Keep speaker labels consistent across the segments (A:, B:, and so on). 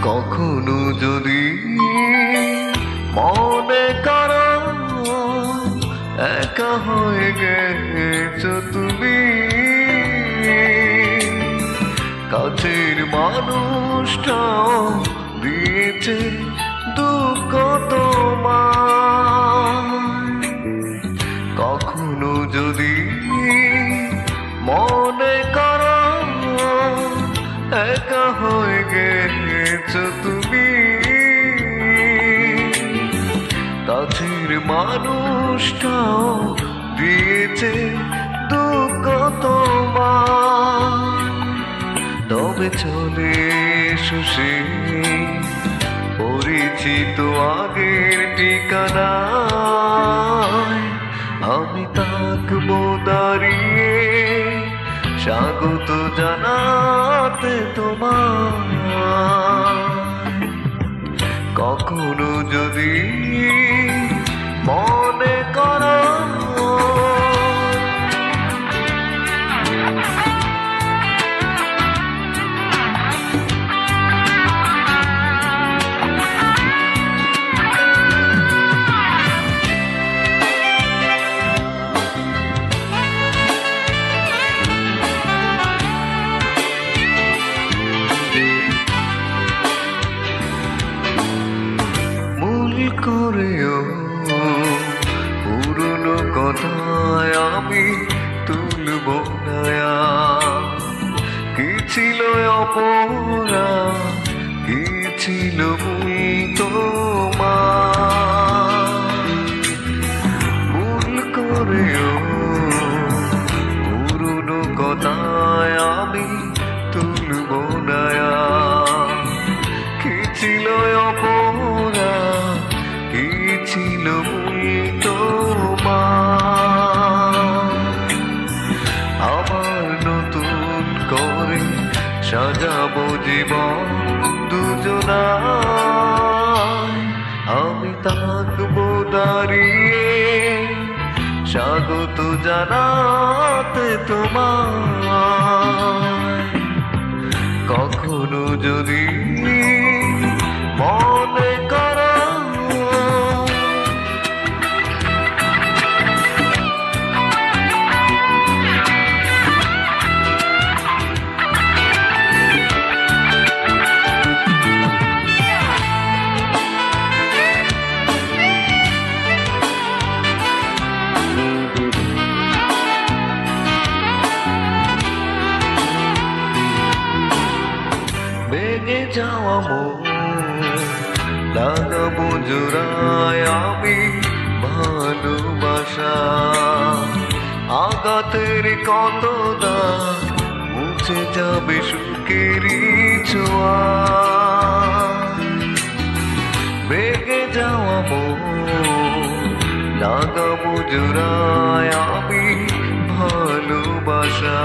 A: কখনো যদি মনে করো একা হয়ে গেছো তুমি, কাছের মানুষটাও দিয়েছে দুঃখ তোমার। কখনো যদি মনে করো একা হয়ে গেছো তুমি, কাছের মানুষটাও দিয়েছে দুঃখ তোমার। তবে চলে এসো সেই পরিচিত আগের ঠিকানায়, আমি থাকবো দাঁড়িয়ে স্বাগত জানাতে তোমার। কখনো যদি মনে করো করেও পুরনো কথায় আমি তুলব না। কি ছিল অপরাধ, কি ছিল তোমার, ভুল করেও পুরনো কথায় আমি তুলব না। কি ছিল অপরাধ, কি ছিল তোমার, আবার নতুন করে সাজাবো জীবন দুজনায়। আমি থাকবো দাঁড়িয়ে স্বাগত জানাতে তোমার। কখনো যদি মনে করো ভেঙে যাওয়া মন লাগাবো জোড়ায় আমি ভালোবাসা। আঘাতের কত দাগ মুছে যাবে সুখেরই ছোঁয়া। ভেঙে যাওয়া মন লাগাবো জোড়ায় আমি ভালোবাসা।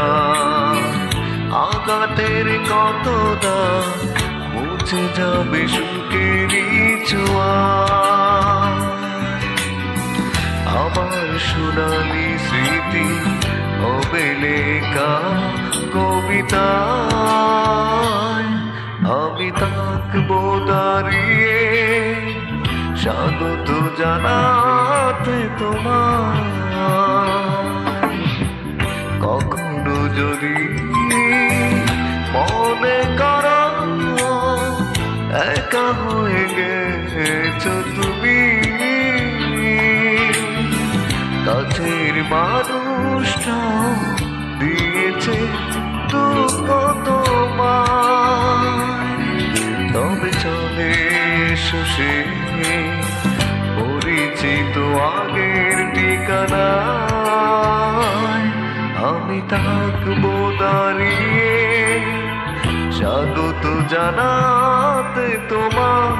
A: আঘাতের কত দাগ মুছে যাবে সুখেরই ছোঁয়া। আমার সোনালি স্মৃতি হবে লেখা কবিতায়, আমি থাকবো দাঁড়িয়ে স্বাগত জানাতে তোমার। কখনো যদি মনে করো একা হয়ে গেছো তুমি, কাছের মানুষটাও দিয়েছে দুঃখ তোমার। তবে চলে এসো সেই পরিচিত আগের ঠিকানায়, আমি থাকবো দাঁড়িয়ে স্বাগত জানাতে তোমার।